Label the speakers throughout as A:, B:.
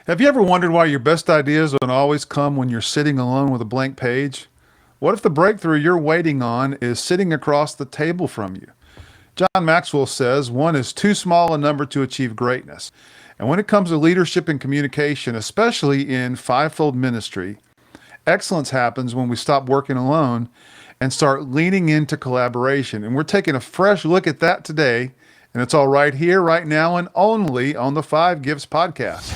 A: Have you ever wondered why your best ideas don't always come when you're sitting alone with a blank page? What if the breakthrough you're waiting on is sitting across the table from you? John Maxwell says one is too small a number to achieve greatness. And when it comes to leadership and communication, especially in fivefold ministry, excellence happens when we stop working alone and start leaning into collaboration. And we're taking a fresh look at that today. And it's all right here, right now, and only on the Five Gifts podcast.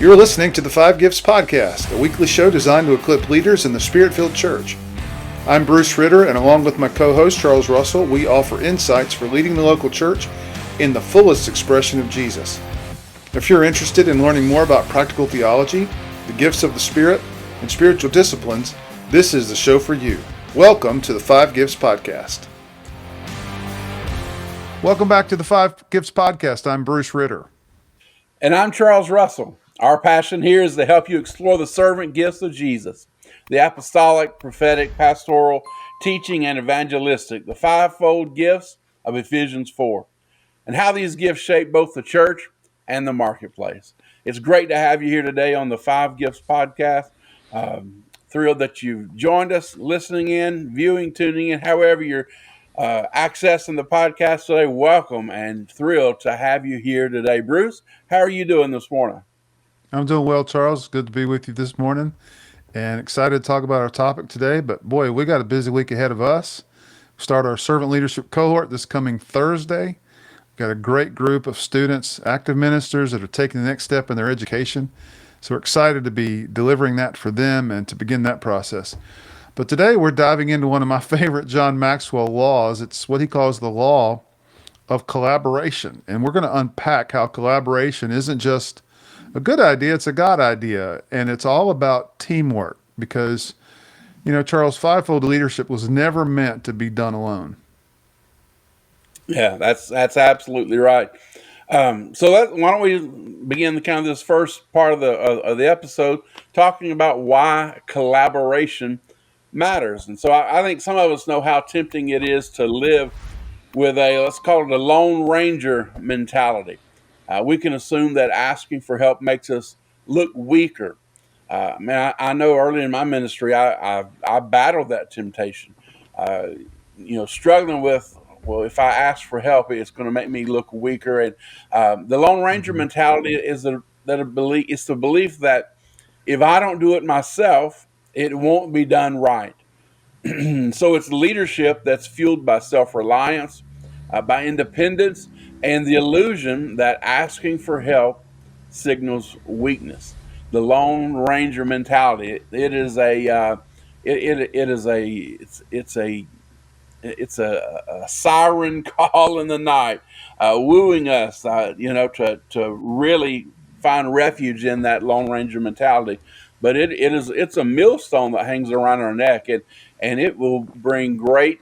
A: You're listening to the Five Gifts Podcast, a weekly show designed to equip leaders in the Spirit-filled church. I'm Bruce Ritter, and along with my co-host Charles Russell, we offer insights for leading the local church in the fullest expression of Jesus. If you're interested in learning more about practical theology, the gifts of the Spirit, and spiritual disciplines, this is the show for you. Welcome to the Five Gifts Podcast. Welcome back to the Five Gifts Podcast. I'm Bruce Ritter.
B: And I'm Charles Russell. Our passion here is to help you explore the servant gifts of Jesus, the apostolic, prophetic, pastoral, teaching, and evangelistic, the fivefold gifts of Ephesians 4, and how these gifts shape both the church and the marketplace. It's great to have you here today on the Five Gifts Podcast. Thrilled that you've joined us, listening in, viewing, tuning in, however you're accessing the podcast today. Welcome and thrilled to have you here today. Bruce, how are you doing this morning?
A: I'm doing well, Charles. Good to be with you this morning and excited to talk about our topic today. But boy, we got a busy week ahead of us. Start our servant leadership cohort this coming Thursday. Got a great group of students, active ministers that are taking the next step in their education. So we're excited to be delivering that for them and to begin that process. But today we're diving into one of my favorite John Maxwell laws. It's what he calls the law of collaboration. And we're going to unpack how collaboration isn't just a good idea, it's a God idea. And it's all about teamwork because, Charles, fivefold leadership was never meant to be done alone.
B: Yeah, that's absolutely right. Why don't we begin the kind of this first part of the episode talking about why collaboration matters. And so I think some of us know how tempting it is to live with let's call it a Lone Ranger mentality. We can assume that asking for help makes us look weaker. I know early in my ministry, I battled that temptation. Uh, Struggling with, well, if I ask for help, it's going to make me look weaker. And the Lone Ranger
A: Mm-hmm.
B: mentality is it's the belief that if I don't do it myself, it won't be done right. So it's leadership that's fueled by self-reliance, by independence, and the illusion that asking for help signals weakness. The Lone Ranger mentality. It is a it is a it's a siren call in the night, wooing us, to really find refuge in that Lone Ranger mentality. But it's a millstone that hangs around our neck, and it will bring great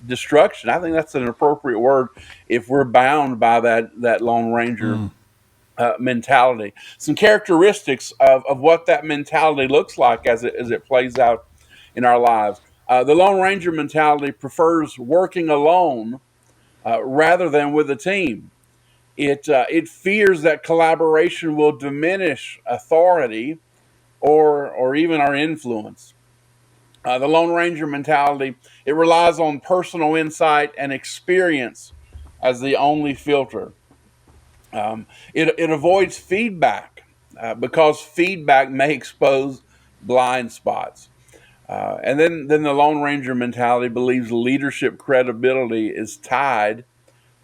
B: destruction. I think that's an appropriate word if we're bound by that Lone Ranger
A: Mm.
B: mentality. Some characteristics of what that mentality looks like as it plays out in our lives. The Lone Ranger mentality prefers working alone rather than with a team. It fears that collaboration will diminish authority or even our influence. The Lone Ranger mentality, it relies on personal insight and experience as the only filter. It avoids feedback because feedback may expose blind spots. And then the Lone Ranger mentality believes leadership credibility is tied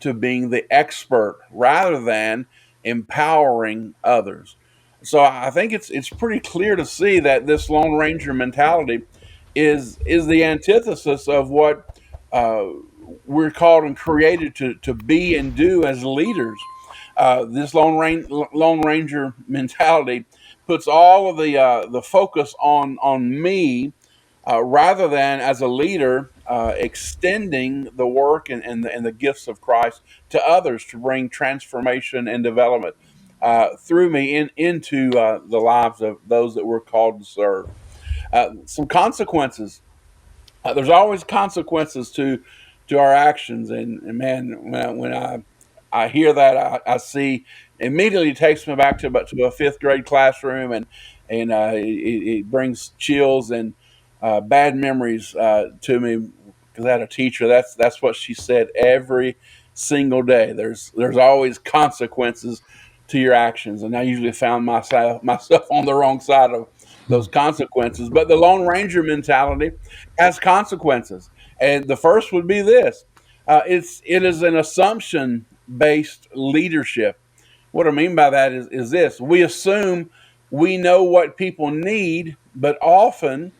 B: to being the expert rather than empowering others. So I think it's pretty clear to see that this Lone Ranger mentality is the antithesis of what uh, we're called and created to be and do as leaders. This Lone Ranger mentality puts all of the focus on me rather than as a leader extending the work and the gifts of Christ to others to bring transformation and development through me into the lives of those that we're called to serve. Some consequences. There's always consequences to our actions, and man, I hear that, I see, immediately takes me back to a fifth grade classroom, and it brings chills and bad memories to me, because I had a teacher. That's what she said every single day. There's always consequences to your actions, and I usually found myself on the wrong side of those consequences. But the Lone Ranger mentality has consequences, and the first would be this: it is an assumption based leadership. What I mean by that is this: we assume we know what people need, but often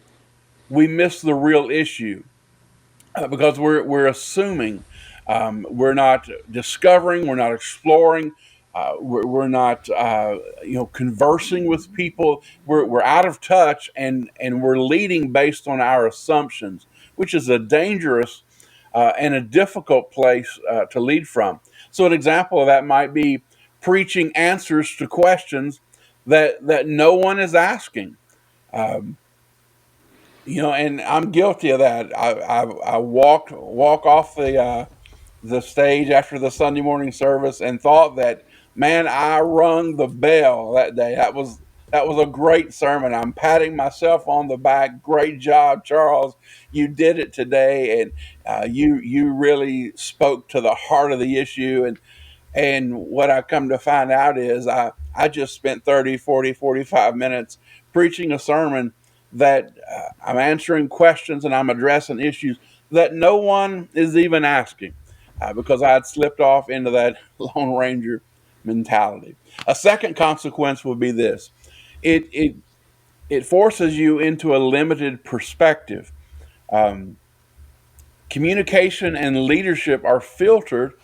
B: we miss the real issue, because we're assuming. We're not discovering, we're not exploring, we're not conversing with people. We're out of touch, and we're leading based on our assumptions, which is a dangerous and a difficult place to lead from. So an example of that might be preaching answers to questions that no one is asking. Um, and I'm guilty of that. I walk off the stage after the Sunday morning service and thought that, man, I rung the bell that day. That was a great sermon. I'm patting myself on the back. Great job, Charles. You did it today, and you really spoke to the heart of the issue. And what I come to find out is I just spent 30, 40, 45 minutes preaching a sermon that I'm answering questions and I'm addressing issues that no one is even asking, because I had slipped off into that Lone Ranger mentality. A second consequence would be this: it it it forces you into a limited perspective. Um, Communication and leadership are filtered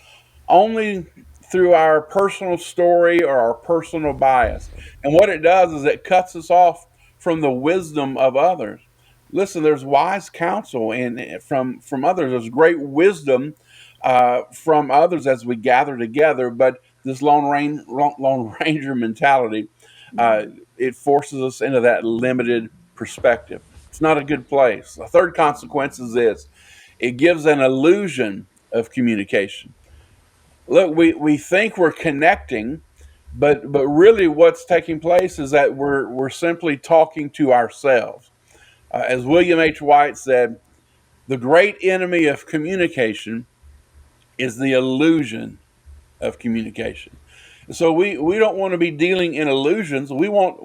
B: only through our personal story or our personal bias. And what it does is it cuts us off from the wisdom of others. Listen, there's wise counsel from others. There's great wisdom from others as we gather together. But this Lone Ranger mentality, uh, it forces us into that limited perspective. It's not a good place. The third consequence is this: it gives an illusion of communication. Look, we think we're connecting, but really what's taking place is that we're simply talking to ourselves. As William H. White said, the great enemy of communication is the illusion of communication. So we don't want to be dealing in illusions. We want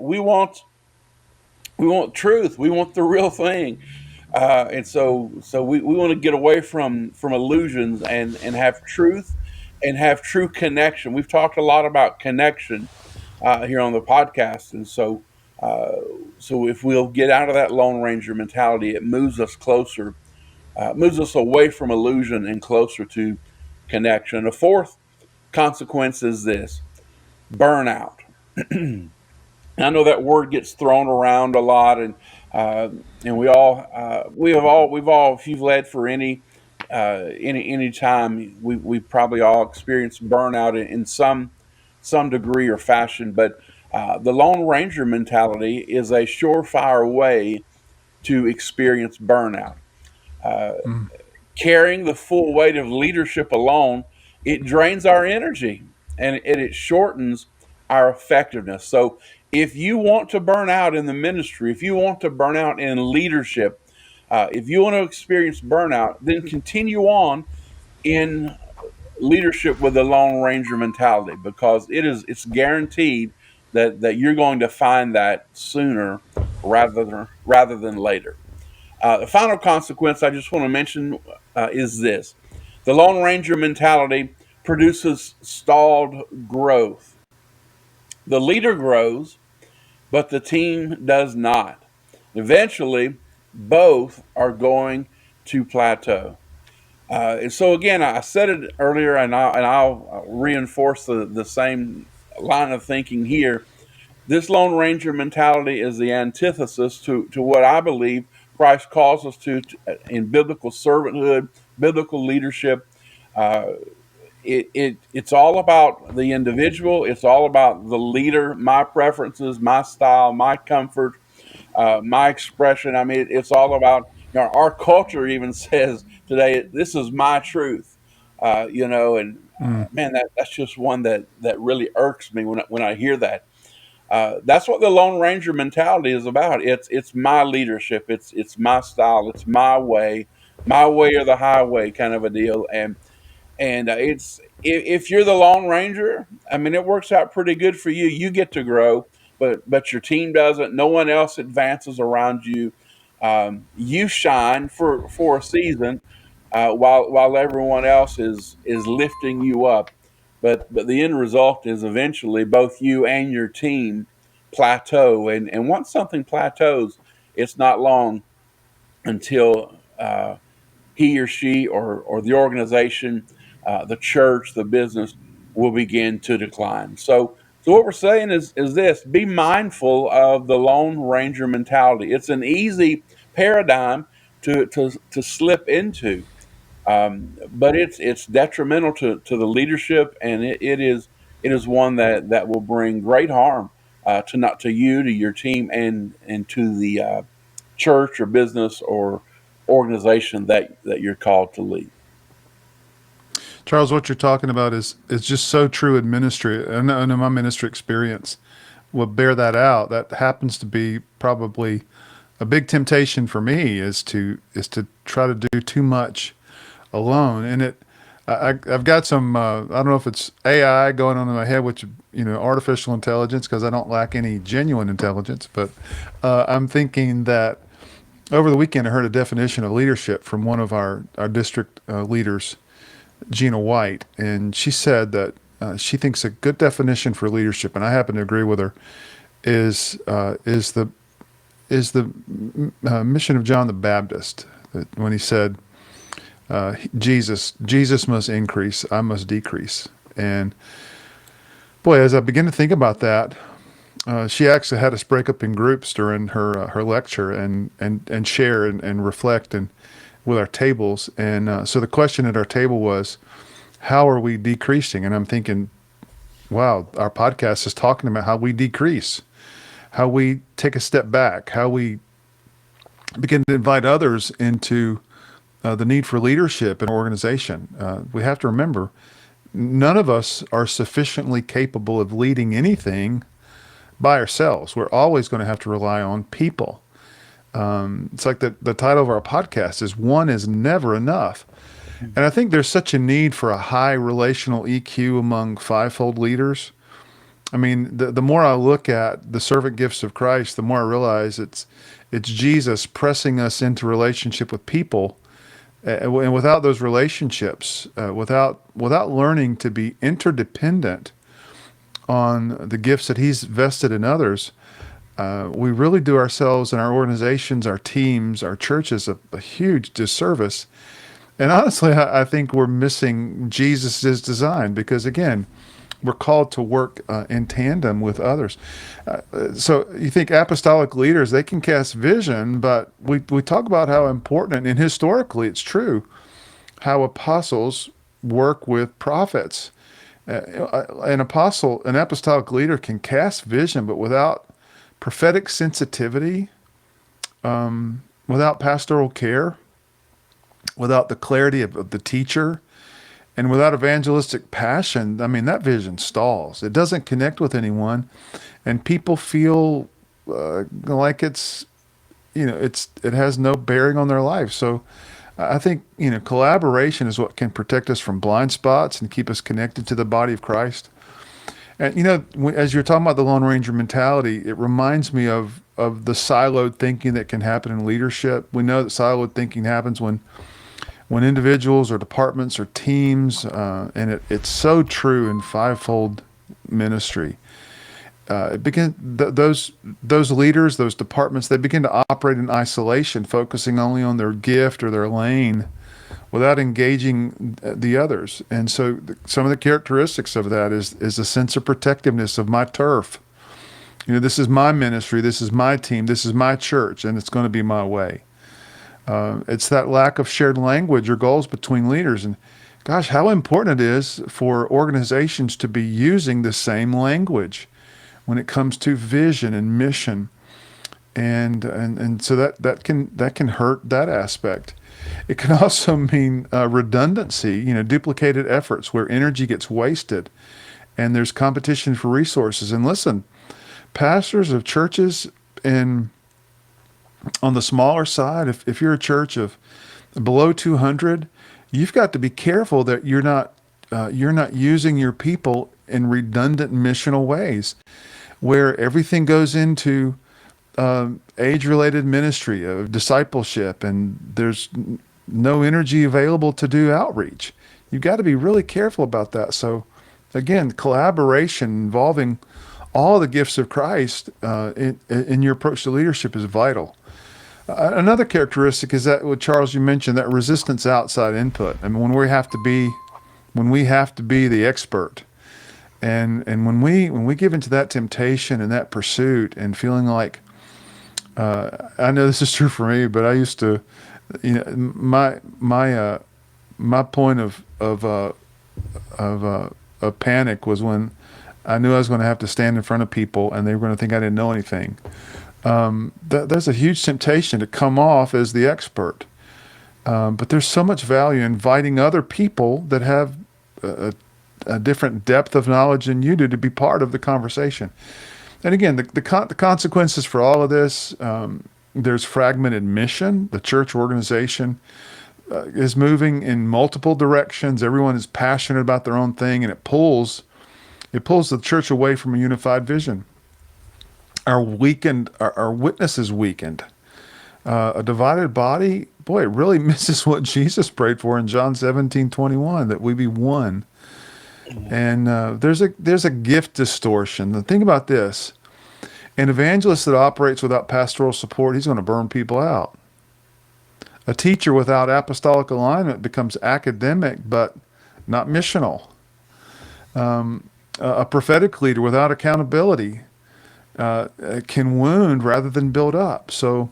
B: truth. We want the real thing. And so we want to get away from illusions and have truth and have true connection. We've talked a lot about connection here on the podcast, and uh, so if we'll get out of that Lone Ranger mentality, it moves us closer, moves us away from illusion and closer to connection. The fourth consequence is this: burnout. I know that word gets thrown around a lot, and we've all, if you've led for any time, we probably all experienced burnout in some degree or fashion. But the Lone Ranger mentality is a surefire way to experience burnout. Uh,
A: Mm.
B: Carrying the full weight of leadership alone, it drains our energy, and it shortens our effectiveness. So, if you want to burn out in the ministry, if you want to burn out in leadership, if you want to experience burnout, then continue on in leadership with the Lone Ranger mentality, because it's guaranteed that you're going to find that sooner rather than later. The final consequence I just want to mention is this: the Lone Ranger mentality produces stalled growth. The leader grows, but the team does not. Eventually, both are going to plateau. And so, again, I said it earlier, and I'll reinforce the same line of thinking here. This Lone Ranger mentality is the antithesis to what I believe Christ calls us to in biblical servanthood, biblical leadership. Uh, it's all about the individual. It's all about the leader, my preferences, my style, my comfort. my expression. I mean, it's all about, our culture even says today, this is my truth. And
A: Mm.
B: man, that's just one that really irks me when I hear that. That's what the Lone Ranger mentality is about. It's my leadership. It's my style. It's my way or the highway kind of a deal. And it's if you're the Lone Ranger, I mean, it works out pretty good for you. You get to grow, but your team doesn't. No one else advances around you. You shine for a season, while everyone else is lifting you up. But the end result is eventually both you and your team plateau. And once something plateaus, it's not long until he or she or the organization, the church, the business will begin to decline. So what we're saying is this: be mindful of the Lone Ranger mentality. It's an easy paradigm to slip into, but it's detrimental to the leadership, and it is one that will bring great harm, to not to you, to your team, and to the church or business or organization that you're called to lead.
A: Charles, what you're talking about is just so true in ministry. I know my ministry experience will bear that out. That happens to be probably a big temptation for me is to try to do too much alone. And I've got some I don't know if it's AI going on in my head, which artificial intelligence, because I don't lack any genuine intelligence. But I'm thinking that over the weekend I heard a definition of leadership from one of our district leaders, Gina White, and she said that she thinks a good definition for leadership, and I happen to agree with her, is the mission of John the Baptist, that when he said, Jesus must increase, I must decrease. And boy, as I begin to think about that, she actually had us break up in groups during her lecture and share and reflect and with our tables. And so the question at our table was, how are we decreasing? And I'm thinking, wow, our podcast is talking about how we decrease, how we take a step back, how we begin to invite others into the need for leadership in organization. We have to remember, none of us are sufficiently capable of leading anything by ourselves. We're always going to have to rely on people. It's like the title of our podcast is "One is Never Enough." And I think there's such a need for a high relational EQ among fivefold leaders. I mean, the more I look at the servant gifts of Christ, the more I realize it's Jesus pressing us into relationship with people. And without those relationships, without learning to be interdependent on the gifts that He's vested in others, we really do ourselves and our organizations, our teams, our churches a huge disservice. And honestly, I think we're missing Jesus' design, because again, we're called to work in tandem with others. So you think apostolic leaders, they can cast vision, but we talk about how important, and historically it's true, how apostles work with prophets. An apostolic leader can cast vision, but without prophetic sensitivity, without pastoral care, without the clarity of the teacher, and without evangelistic passion, I mean, that vision stalls. It doesn't connect with anyone, and people feel like it has no bearing on their life. So I think collaboration is what can protect us from blind spots and keep us connected to the body of Christ. And as you're talking about the Lone Ranger mentality, it reminds me of the siloed thinking that can happen in leadership. We know that siloed thinking happens when individuals or departments or teams, and it's so true in fivefold ministry. Those leaders, those departments, they begin to operate in isolation, focusing only on their gift or their lane, without engaging the others. And so, some of the characteristics of that is a sense of protectiveness of my turf. This is my ministry, this is my team, this is my church, and it's going to be my way. It's that lack of shared language or goals between leaders. And gosh, how important it is for organizations to be using the same language when it comes to vision and mission. and so that can hurt that aspect. It can also mean redundancy, duplicated efforts where energy gets wasted, and there's competition for resources. And listen, pastors of churches in on the smaller side, if you're a church of below 200, you've got to be careful that you're not using your people in redundant missional ways, where everything goes into age-related ministry of discipleship, and there's no energy available to do outreach. You've got to be really careful about that. So, again, collaboration involving all the gifts of Christ in your approach to leadership is vital. Another characteristic is that what Charles you mentioned, that resistance outside input. I mean, when we have to be the expert, and when we give into that temptation and that pursuit and feeling like I know this is true for me, but I used to, my point of panic was when I knew I was going to have to stand in front of people and they were going to think I didn't know anything. There's a huge temptation to come off as the expert, but there's so much value in inviting other people that have a different depth of knowledge than you do to be part of the conversation. And again, the consequences for all of this, there's fragmented mission. The church organization is moving in multiple directions. Everyone is passionate about their own thing, and it pulls the church away from a unified vision. Our witness is weakened. A divided body, boy, it really misses what Jesus prayed for in John 17:21, that we be one. And there's a gift distortion. The thing about this, an evangelist that operates without pastoral support, he's going to burn people out. A teacher without apostolic alignment becomes academic but not missional. A prophetic leader without accountability can wound rather than build up. So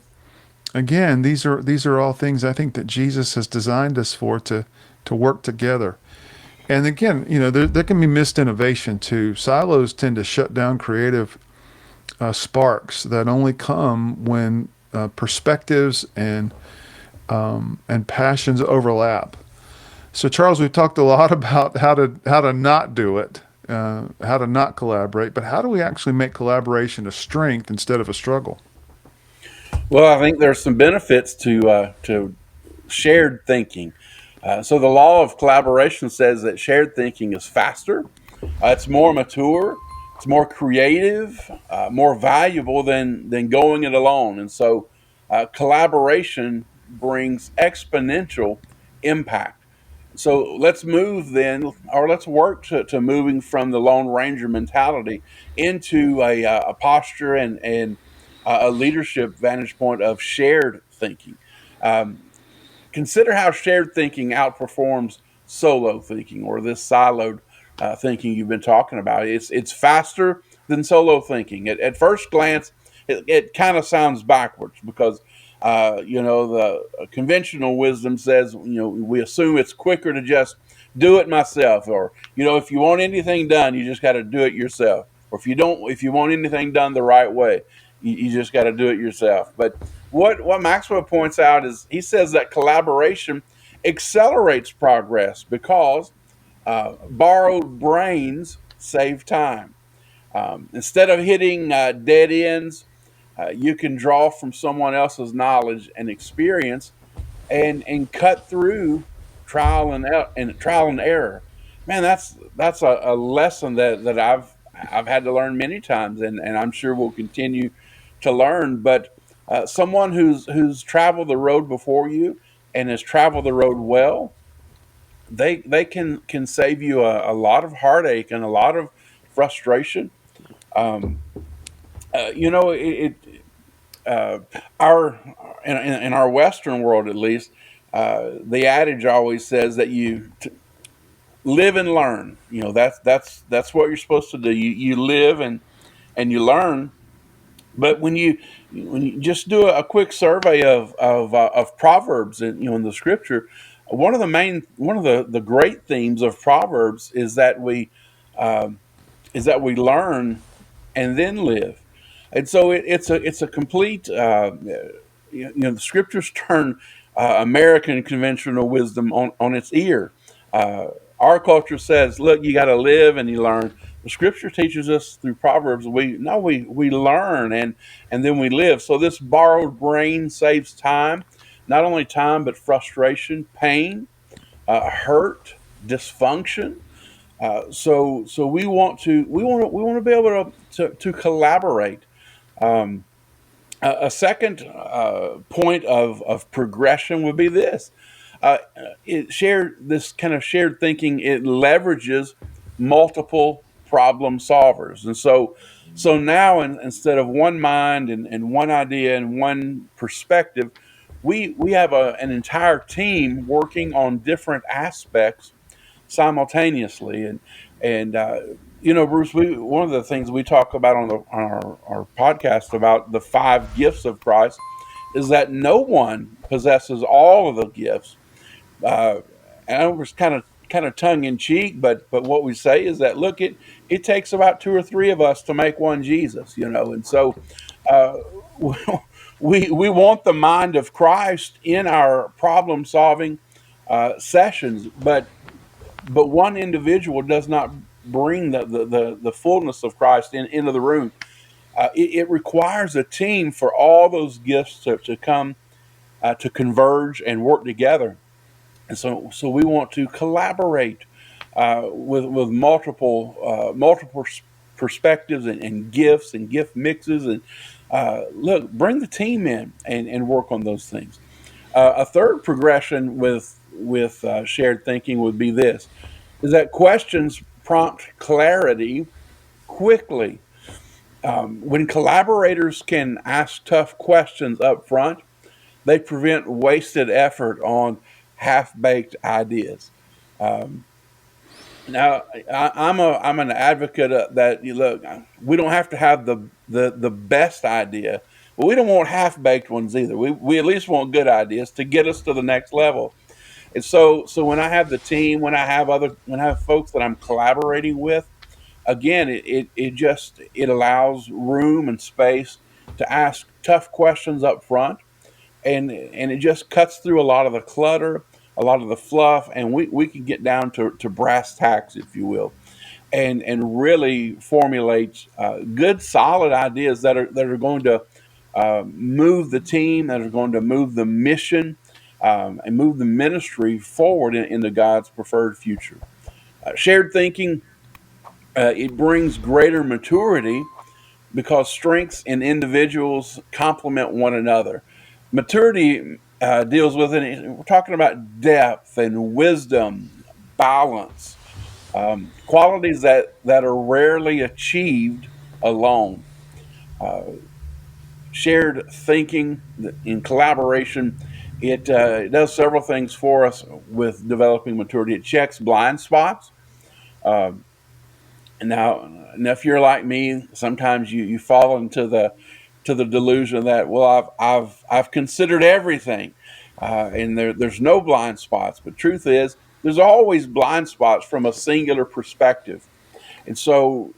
A: again, these are all things I think that Jesus has designed us for, to work together. And again, there can be missed innovation too. Silos tend to shut down creative sparks that only come when perspectives and passions overlap. So, Charles, we've talked a lot about how to not do it, how to not collaborate, but how do we actually make collaboration a strength instead of a struggle?
B: Well, I think there's some benefits to shared thinking. So the law of collaboration says that shared thinking is faster, it's more mature, it's more creative, more valuable than going it alone. And so collaboration brings exponential impact. So let's move then, or let's work to moving from the Lone Ranger mentality into a posture and a leadership vantage point of shared thinking. Um, Consider how shared thinking outperforms solo thinking, or this siloed thinking you've been talking about. It's faster than solo thinking. At first glance, it kind of sounds backwards because the conventional wisdom says we assume it's quicker to just do it myself, or if you want anything done, you just got to do it yourself, or if you want anything done the right way, you just got to do it yourself. But what Maxwell points out is he says that collaboration accelerates progress because borrowed brains save time. Instead of hitting dead ends, you can draw from someone else's knowledge and experience and cut through trial and error. Man, that's a lesson that I've had to learn many times, and I'm sure we'll continue to learn. But someone who's traveled the road before you and has traveled the road well, they can save you a lot of heartache and a lot of frustration. Um, it uh, our in our Western world at least, the adage always says that live and learn. That's what you're supposed to do. You live and you learn. But when you just do a quick survey of Proverbs in the Scripture, one of the great themes of Proverbs is that we learn and then live. And so it's a complete. The scriptures turn American conventional wisdom on its ear. Uh, our culture says, "Look, you got to live and you learn." The scripture teaches us through Proverbs. We learn and then we live. So this borrowed brain saves time, not only time but frustration, pain, hurt, dysfunction. So we want to be able to collaborate. Um, a second point of progression would be this. It shared this kind of shared thinking. It leverages multiple problem solvers, and so now instead of one mind and one idea and one perspective, we have an entire team working on different aspects simultaneously. And Bruce, we one of the things we talk about on our podcast about the five gifts of Christ is that no one possesses all of the gifts. Uh, and it was kind of tongue in cheek, but what we say is that look, it takes about two or three of us to make one Jesus. And so uh, we want the mind of Christ in our problem solving sessions, but one individual does not bring the fullness of Christ into the room. It requires a team for all those gifts to come to converge and work together. And so we want to collaborate with multiple perspectives and gifts and gift mixes and look, bring the team in and work on those things. A third progression with shared thinking would be this: is that questions prompt clarity quickly. When collaborators can ask tough questions up front, they prevent wasted effort on half baked ideas. Um, Now, I'm an advocate that you look. We don't have to have the best idea, but we don't want half baked ones either. We at least want good ideas to get us to the next level. And so when I have the team, when I have folks that I'm collaborating with, again, it allows room and space to ask tough questions up front, and it just cuts through a lot of the clutter, a lot of the fluff, and we can get down to brass tacks, if you will, and really formulate good, solid ideas that are going to move the team, that are going to move the mission, and move the ministry forward into God's preferred future. Shared thinking, it brings greater maturity because strengths in individuals complement one another. Maturity deals with it. We're talking about depth and wisdom, balance, qualities that are rarely achieved alone. Uh, Shared thinking in collaboration, it does several things for us with developing maturity. It checks blind spots. Uh, now, if you're like me, sometimes you fall into the delusion that, well, I've considered everything, and there's no blind spots. But truth is, there's always blind spots from a singular perspective. And so,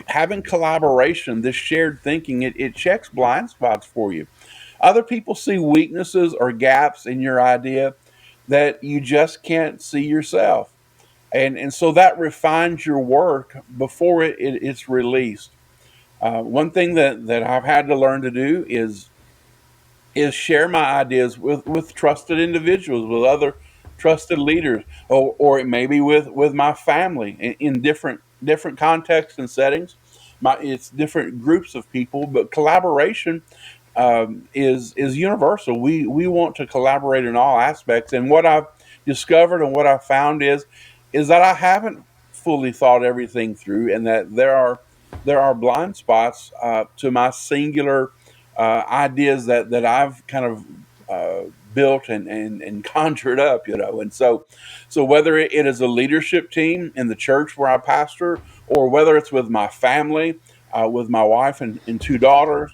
B: having collaboration, this shared thinking, it checks blind spots for you. Other people see weaknesses or gaps in your idea that you just can't see yourself, and so that refines your work before it's released. One thing that I've had to learn to do is share my ideas with trusted individuals, with other trusted leaders, or it may be with my family in different contexts and settings. It's different groups of people, but collaboration is universal. We want to collaborate in all aspects, and what I've discovered and what I've found is that I haven't fully thought everything through, and that there are blind spots to my singular ideas that I've kind of built and conjured up. And so whether it is a leadership team in the church where I pastor, or whether it's with my family, with my wife and two daughters,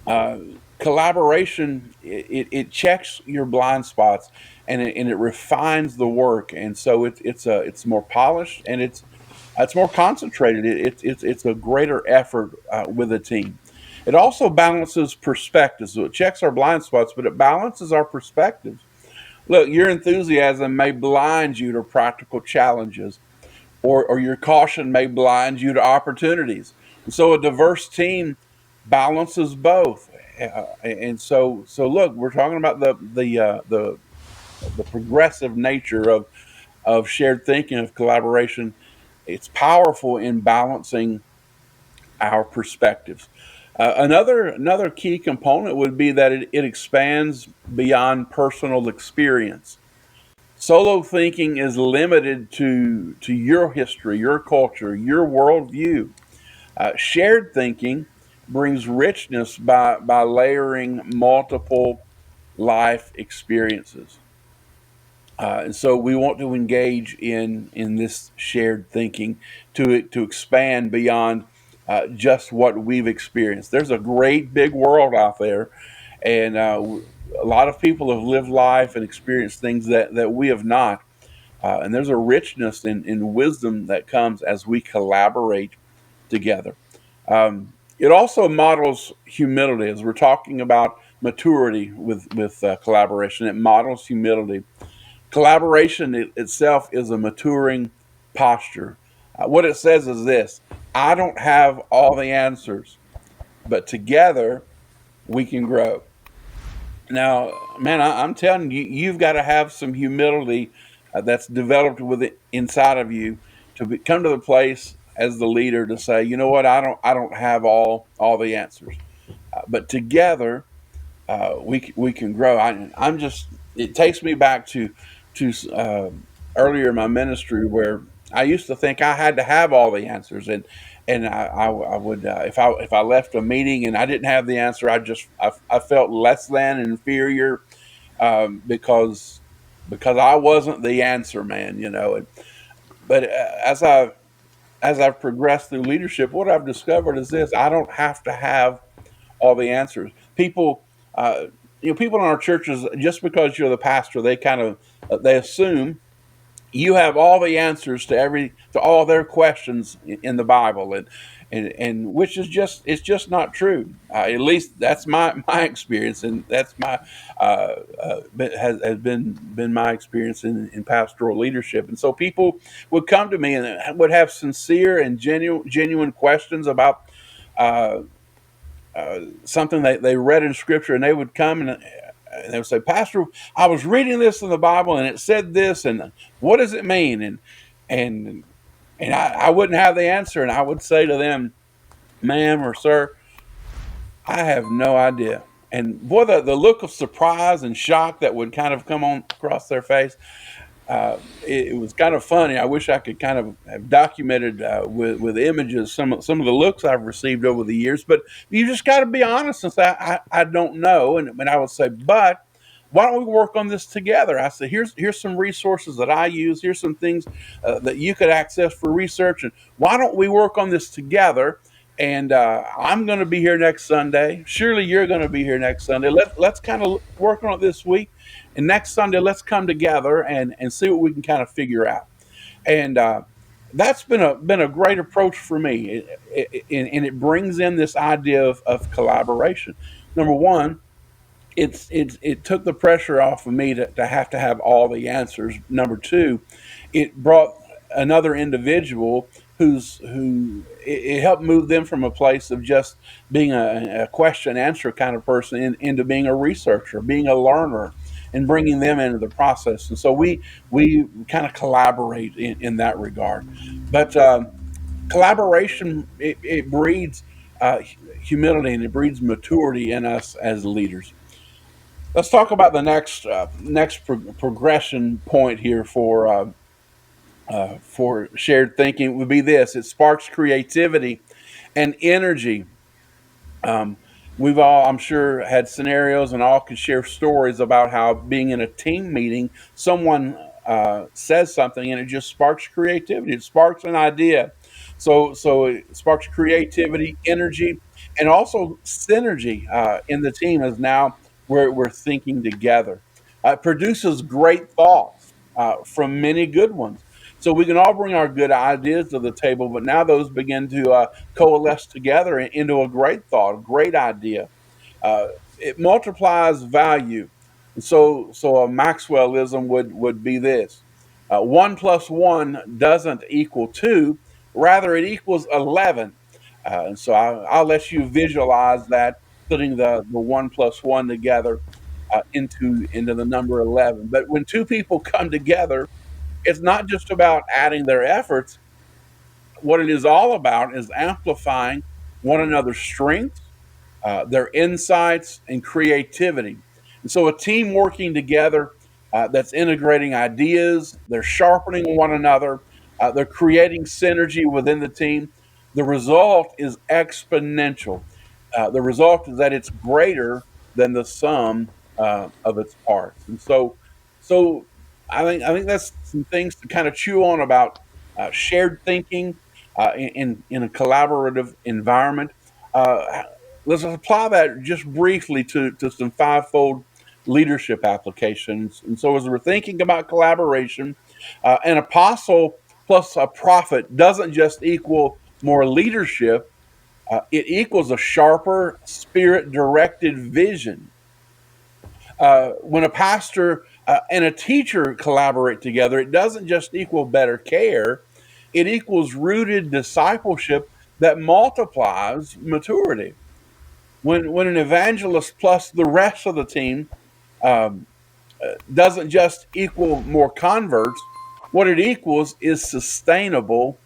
B: uh, collaboration, it checks your blind spots, and it refines the work, and so it's more polished, and It's more concentrated. It's a greater effort with a team. It also balances perspectives. So it checks our blind spots, but it balances our perspectives. Look, your enthusiasm may blind you to practical challenges, or your caution may blind you to opportunities. And so a diverse team balances both. And so look, we're talking about the progressive nature of shared thinking, of collaboration. It's powerful in balancing our perspectives. Another key component would be that it expands beyond personal experience. Solo thinking is limited to your history, your culture, your worldview. Shared thinking brings richness by layering multiple life experiences. And so we want to engage in this shared thinking to expand beyond just what we've experienced. There's a great big world out there, and a lot of people have lived life and experienced things that we have not. And there's a richness in wisdom that comes as we collaborate together. It also models humility, as we're talking about maturity with collaboration. It models humility. Collaboration itself is a maturing posture. What it says is this: I don't have all the answers, but together we can grow. Now, man, I'm telling you, you've got to have some humility that's developed inside of you come to the place as the leader to say, you know what, I don't have all the answers, but together we can grow. I'm just it takes me back to earlier in my ministry where I used to think I had to have all the answers, and I would if I left a meeting and I didn't have the answer, I felt less than inferior because I wasn't the answer man, you know. But as I've progressed through leadership, what I've discovered is this: I don't have to have all the answers. Uh, people in our churches, just because you're the pastor, they kind of they assume you have all the answers to all their questions in the Bible, and which is just it's just not true. At least that's my experience, and that's my has been my experience in pastoral leadership. And so people would come to me and would have sincere and genuine questions about uh, something they read in Scripture, and they would come and they would say, Pastor, I was reading this in the Bible and it said this, and what does it mean? And I wouldn't have the answer, and I would say to them, ma'am or sir, I have no idea. And boy, the look of surprise and shock that would kind of come on across their face, it was kind of funny. I wish I could kind of have documented with images some of the looks I've received over the years. But you just got to be honest and say I don't know. And I would say, but why don't we work on this together? I said, here's some resources that I use. Here's some things that you could access for research, and why don't we work on this together? And I'm going to be here next Sunday. Surely you're going to be here next Sunday. Let's kind of work on it this week, and next Sunday let's come together and see what we can kind of figure out. And that's been a great approach for me, and it brings in this idea of collaboration. Number one, it took the pressure off of me to have all the answers. Number two, it brought another individual it helped move them from a place of just being a question answer kind of person into being a researcher, being a learner, and bringing them into the process. And so we kind of collaborate in that regard. But collaboration it breeds humility, and it breeds maturity in us as leaders. Let's talk about the next progression point here for shared thinking would be this: it sparks creativity and energy. Um, we've all, I'm sure, had scenarios, and all could share stories about how being in a team meeting, someone says something, and it just sparks creativity. It sparks an idea. So it sparks creativity, energy, and also synergy in the team. As now we're thinking together. It produces great thoughts from many good ones. So we can all bring our good ideas to the table, but now those begin to coalesce together into a great thought, a great idea. It multiplies value. And so a Maxwellism would be this: one plus one doesn't equal two, rather it equals 11. And so I'll let you visualize that, putting the one plus one together into the number 11. But when two people come together, it's not just about adding their efforts. What it is all about is amplifying one another's strengths, their insights, and creativity. And so, a team working together that's integrating ideas, they're sharpening one another, they're creating synergy within the team. The result is exponential. The result is that it's greater than the sum of its parts. And so I think that's some things to kind of chew on about shared thinking in a collaborative environment. Uh, let's apply that just briefly to some fivefold leadership applications. And so, as we're thinking about collaboration, an apostle plus a prophet doesn't just equal more leadership, it equals a sharper, spirit directed vision. When a pastor and a teacher collaborate together, it doesn't just equal better care, it equals rooted discipleship that multiplies maturity. When an evangelist plus the rest of the team um, doesn't just equal more converts, what it equals is sustainable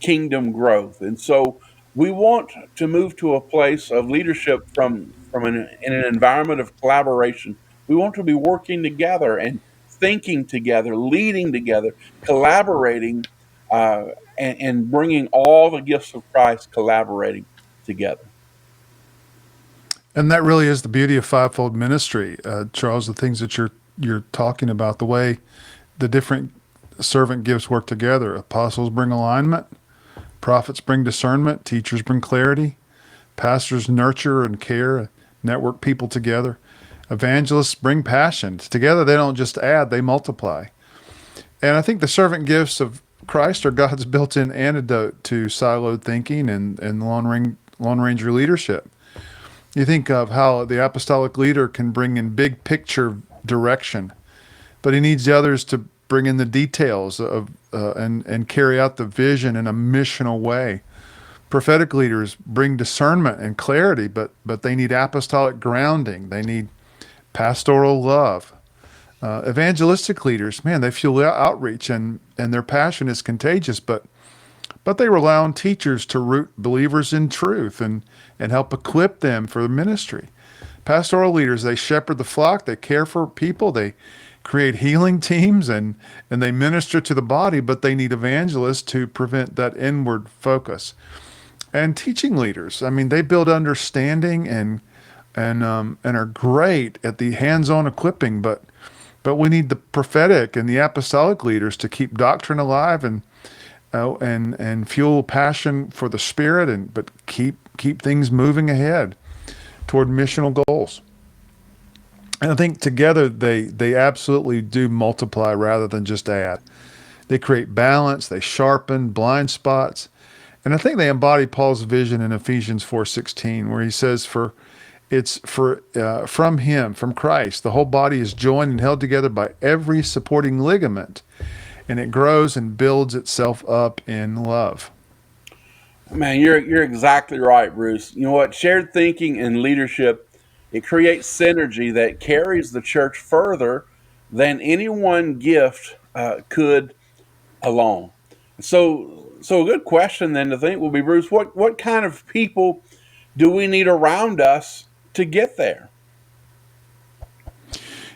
B: kingdom growth. And so we want to move to a place of leadership in an environment of collaboration. We want to be working together and thinking together, leading together, collaborating, and bringing all the gifts of Christ collaborating together.
A: And that really is the beauty of fivefold ministry, Charles. The things that you're talking about, the way the different servant gifts work together. Apostles bring alignment, prophets bring discernment, teachers bring clarity, pastors nurture and care, network people together. Evangelists bring passion. Together they don't just add, they multiply. And I think the servant gifts of Christ are God's built-in antidote to siloed thinking and Lone Ranger leadership. You think of how the apostolic leader can bring in big picture direction, but he needs the others to bring in the details of and carry out the vision in a missional way. Prophetic leaders bring discernment and clarity, but they need apostolic grounding. They need pastoral love. Evangelistic leaders, man, they fuel outreach and their passion is contagious, but they rely on teachers to root believers in truth and help equip them for the ministry. Pastoral leaders, they shepherd the flock, they care for people, they create healing teams and they minister to the body, but they need evangelists to prevent that inward focus. And teaching leaders, I mean, they build understanding and are great at the hands-on equipping, but we need the prophetic and the apostolic leaders to keep doctrine alive and fuel passion for the spirit but keep things moving ahead toward missional goals. And I think together they absolutely do multiply rather than just add. They create balance, they sharpen blind spots. And I think they embody Paul's vision in Ephesians 4:16, where he says, from him, from Christ, the whole body is joined and held together by every supporting ligament, and it grows and builds itself up in love.
B: Man, you're exactly right, Bruce. You know what? Shared thinking and leadership, it creates synergy that carries the church further than any one gift could alone. So a good question then to think will be, Bruce, what kind of people do we need around us to get there?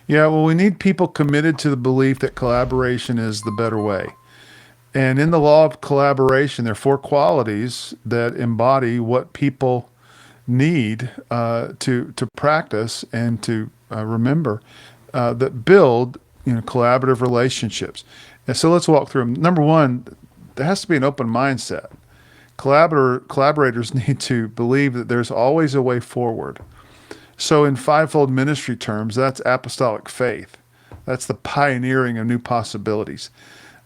A: Yeah, well, we need people committed to the belief that collaboration is the better way. And in the law of collaboration, there are four qualities that embody what people need to practice and to remember that build collaborative relationships. And so let's walk through them. Number one, there has to be an open mindset. Collaborators need to believe that there's always a way forward. So in fivefold ministry terms, that's apostolic faith. That's the pioneering of new possibilities.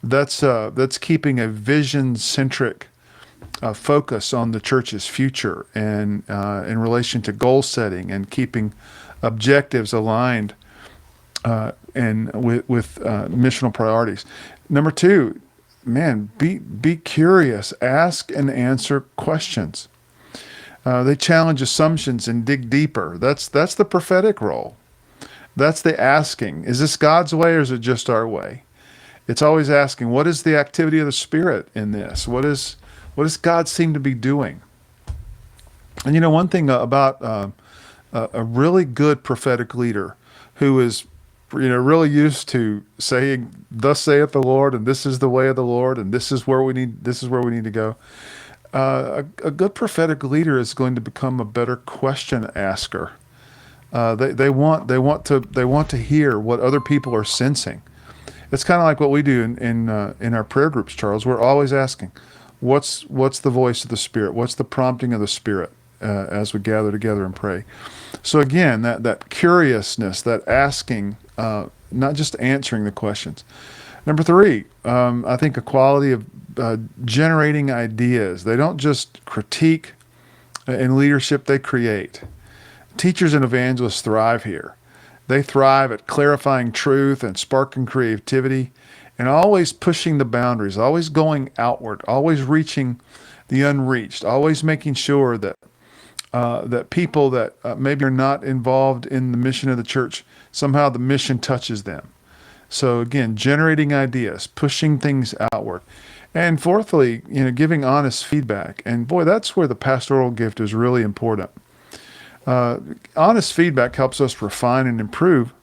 A: That's keeping a vision centric focus on the church's future and in relation to goal setting and keeping objectives aligned and with missional priorities. Number two, man, be curious, ask and answer questions. They challenge assumptions and dig deeper. That's the prophetic role. That's the asking. Is this God's way or is it just our way? It's always asking, what is the activity of the Spirit in this? What does God seem to be doing? And one thing about a really good prophetic leader who is really used to saying, "Thus saith the Lord," and "This is the way of the Lord," and This is where we need to go. A good prophetic leader is going to become a better question asker. They want to hear what other people are sensing. It's kind of like what we do in our prayer groups, Charles. We're always asking, what's the voice of the Spirit? What's the prompting of the Spirit as we gather together and pray? So again, that curiousness, that asking, not just answering the questions. Number three, I think a quality of generating ideas. They don't just critique in leadership; they create. Teachers and evangelists thrive here. They thrive at clarifying truth and sparking creativity and always pushing the boundaries, always going outward, always reaching the unreached, always making sure that people that maybe are not involved in the mission of the church, somehow the mission touches them. So again, generating ideas, pushing things outward. And fourthly, giving honest feedback. And boy, that's where the pastoral gift is really important. Honest feedback helps us refine and improve.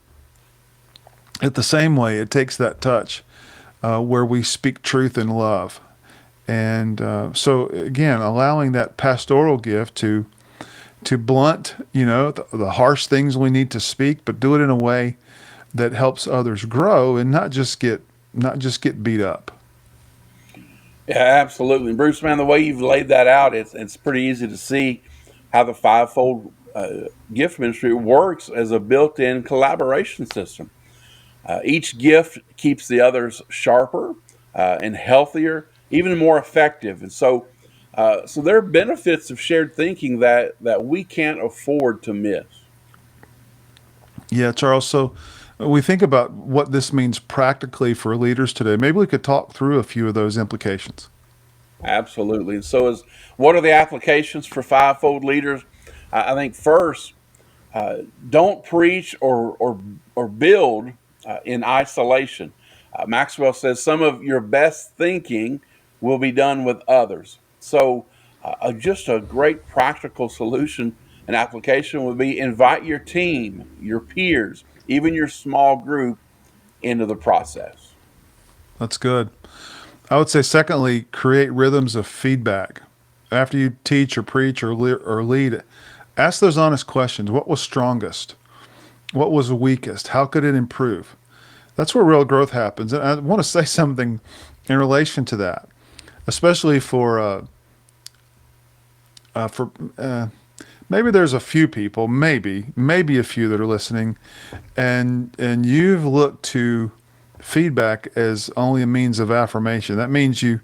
A: At the same way, it takes that touch where we speak truth in love. And so again, allowing that pastoral gift to blunt, the harsh things we need to speak, but do it in a way that helps others grow and not just get beat up.
B: Yeah, absolutely. Bruce, man, the way you've laid that out, it's pretty easy to see how the fivefold gift ministry works as a built-in collaboration system. Each gift keeps the others sharper and healthier, even more effective. And so there are benefits of shared thinking that we can't afford to miss.
A: Yeah, Charles. So we think about what this means practically for leaders today. Maybe we could talk through a few of those implications.
B: Absolutely. And so, what are the applications for fivefold leaders? I think first, don't preach or build in isolation. Maxwell says some of your best thinking will be done with others. So, just a great practical solution and application would be invite your team, your peers, even your small group into the process.
A: That's good. I would say, secondly, create rhythms of feedback. After you teach or preach or lead, ask those honest questions. What was strongest? What was weakest? How could it improve? That's where real growth happens. And I want to say something in relation to that, especially for maybe there's a few people, maybe a few that are listening, and you've looked to feedback as only a means of affirmation. That means you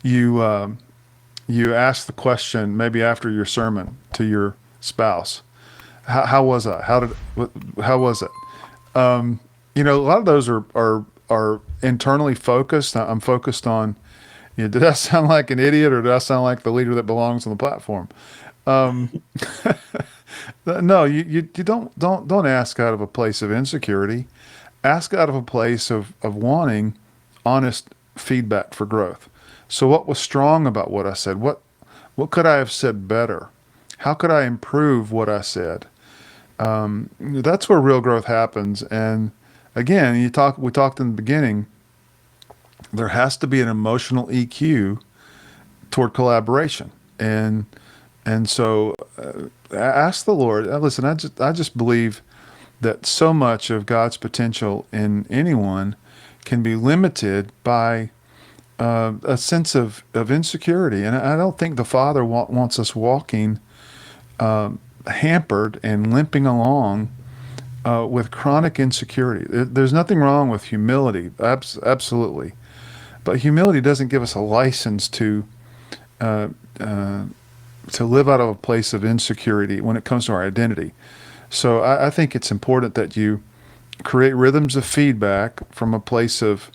A: you ask the question maybe after your sermon to your spouse, how was I? How was it? A lot of those are internally focused. I'm focused on, did I sound like an idiot or did I sound like the leader that belongs on the platform? Um, no, you don't ask out of a place of insecurity. Ask out of a place of wanting honest feedback for growth. So what was strong about what I said? What could I have said better? How could I improve what I said? That's where real growth happens. And again, we talked in the beginning, there has to be an emotional EQ toward collaboration. And so ask the Lord, listen, I just believe that so much of God's potential in anyone can be limited by a sense of insecurity. And I don't think the Father wants us walking hampered and limping along with chronic insecurity. There's nothing wrong with humility, absolutely. But humility doesn't give us a license uh, to live out of a place of insecurity when it comes to our identity. So I think it's important that you create rhythms of feedback from a place of,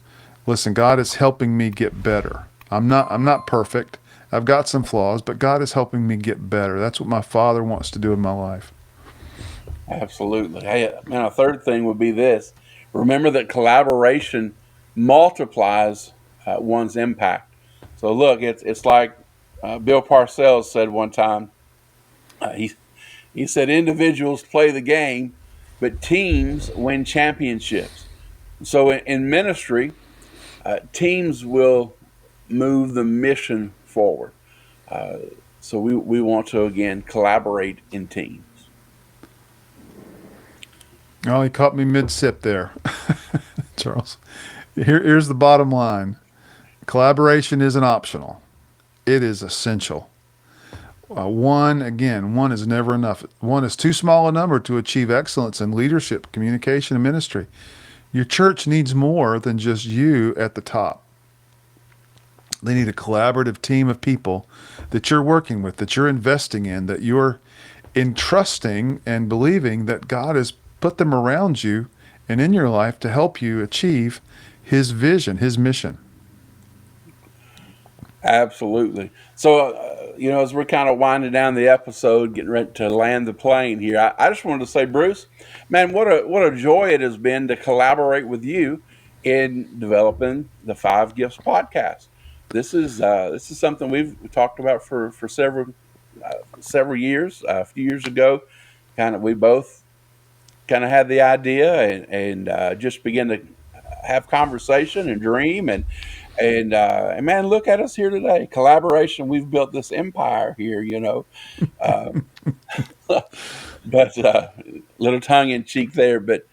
A: listen, God is helping me get better. I'm not perfect. I've got some flaws, but God is helping me get better. That's what my Father wants to do in my life.
B: Absolutely. Hey, man, a third thing would be this: remember that collaboration multiplies one's impact. So look, it's like Bill Parcells said one time. He said individuals play the game, but teams win championships. So in ministry, teams will move the mission forward. Uh, so we want to again collaborate in teams.
A: Oh, he caught me mid sip there, Charles. Here's the bottom line: collaboration isn't optional; it is essential. One is never enough. One is too small a number to achieve excellence in leadership, communication, and ministry. Your church needs more than just you at the top. They need a collaborative team of people that you're working with, that you're investing in, that you're entrusting and believing that God has put them around you and in your life to help you achieve His vision, His mission.
B: Absolutely. So, as we're kind of winding down the episode, getting ready to land the plane here, I just wanted to say, Bruce, man, what a joy it has been to collaborate with you in developing the Five Gifts podcast. This is something we've talked about for several years. A few years ago, kind of we both kind of had the idea and just began to have conversation and dream and man, look at us here today. Collaboration. We've built this empire here, uh, but little tongue in cheek there. But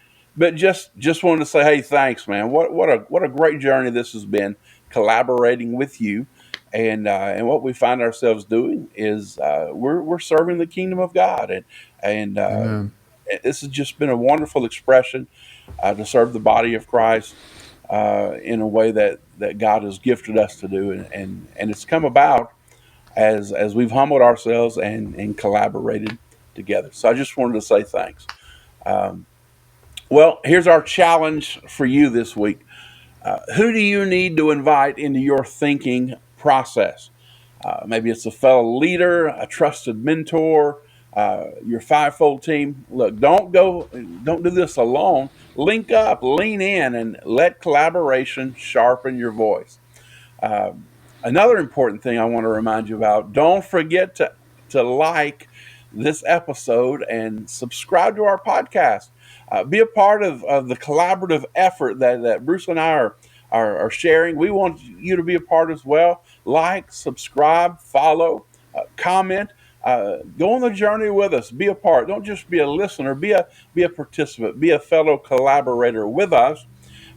B: just wanted to say, hey, thanks, man. What a great journey this has been, collaborating with you, and what we find ourselves doing is we're serving the kingdom of God, and
A: Amen.
B: this has just been a wonderful expression to serve the body of Christ in a way that God has gifted us to do, and it's come about as we've humbled ourselves and collaborated together. So I just wanted to say thanks. Um, well, here's our challenge for you this week. Who do you need to invite into your thinking process? Maybe it's a fellow leader, a trusted mentor, your fivefold team. Look, don't do this alone. Link up, lean in, and let collaboration sharpen your voice. Uh, Another important thing I want to remind you about: don't forget to like this episode and subscribe to our podcast. Be a part of the collaborative effort that Bruce and I are sharing. We want you to be a part as well. Like, subscribe, follow, comment. Go on the journey with us. Be a part. Don't just be a listener. Be a participant. Be a fellow collaborator with us,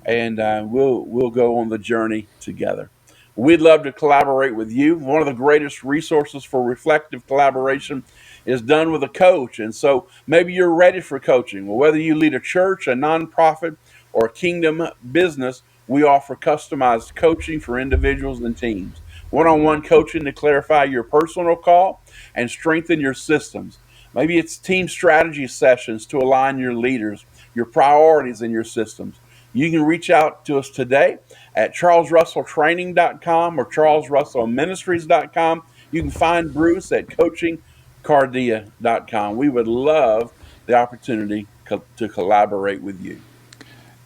B: and we'll go on the journey together. We'd love to collaborate with you. One of the greatest resources for reflective collaboration is done with a coach. And so maybe you're ready for coaching. Well, whether you lead a church, a nonprofit, or a kingdom business, we offer customized coaching for individuals and teams. One-on-one coaching to clarify your personal call and strengthen your systems. Maybe it's team strategy sessions to align your leaders, your priorities, and your systems. You can reach out to us today at charlesrusselltraining.com or charlesrussellministries.com. You can find Bruce at coachingcardia.com. We would love the opportunity to collaborate with you.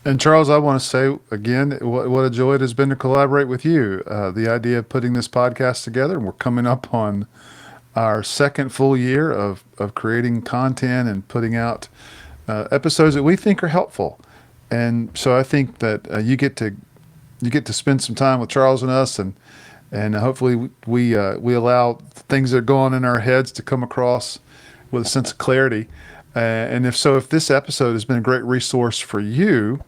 A: And Charles, I want to say again, what a joy it has been to collaborate with you. The idea of putting this podcast together, and we're coming up on our second full year of creating content and putting out episodes that we think are helpful. And so I think that you get to spend some time with Charles and us, and hopefully we allow things that are going on in our heads to come across with a sense of clarity. And if this episode has been a great resource for you,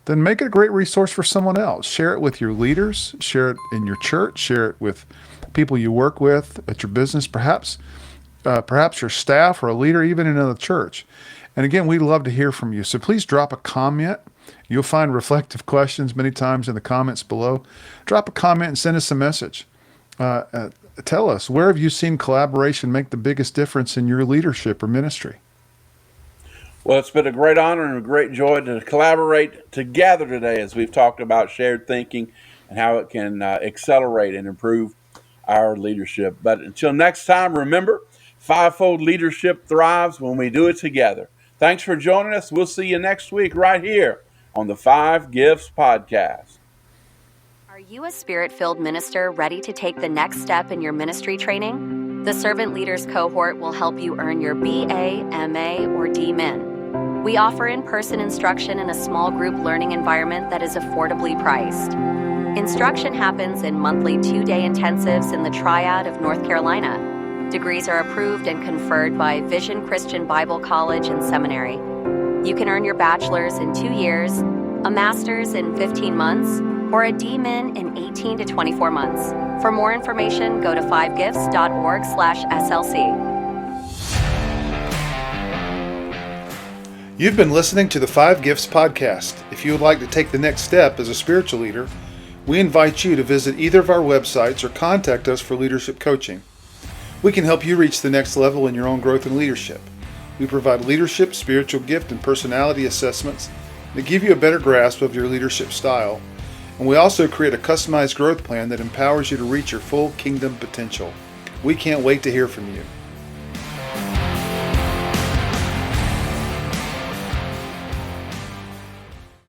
A: then make it a great resource for someone else. Share it with your leaders, share it in your church, share it with people you work with at your business, perhaps your staff or a leader, even in another church. And again, we'd love to hear from you. So please drop a comment You'll find reflective questions many times in the comments below. Drop a comment and send us a message. Tell us, where have you seen collaboration make the biggest difference in your leadership or ministry?
B: Well, it's been a great honor and a great joy to collaborate together today as we've talked about shared thinking and how it can accelerate and improve our leadership. But until next time, remember, fivefold leadership thrives when we do it together. Thanks for joining us. We'll see you next week right here on the Five Gifts Podcast.
C: Are you a spirit-filled minister ready to take the next step in your ministry training? The Servant Leaders Cohort will help you earn your BA, MA, or DMin. We offer in-person instruction in a small group learning environment that is affordably priced. Instruction happens in monthly 2-day intensives in the Triad of North Carolina. Degrees are approved and conferred by Vision Christian Bible College and Seminary. You can earn your bachelor's in 2 years, a master's in 15 months, or a DMin in 18 to 24 months. For more information, go to fivegifts.org/SLC.
A: You've been listening to the Five Gifts Podcast. If you would like to take the next step as a spiritual leader, we invite you to visit either of our websites or contact us for leadership coaching. We can help you reach the next level in your own growth and leadership. We provide leadership, spiritual gift, and personality assessments that give you a better grasp of your leadership style. And we also create a customized growth plan that empowers you to reach your full kingdom potential. We can't wait to hear from you.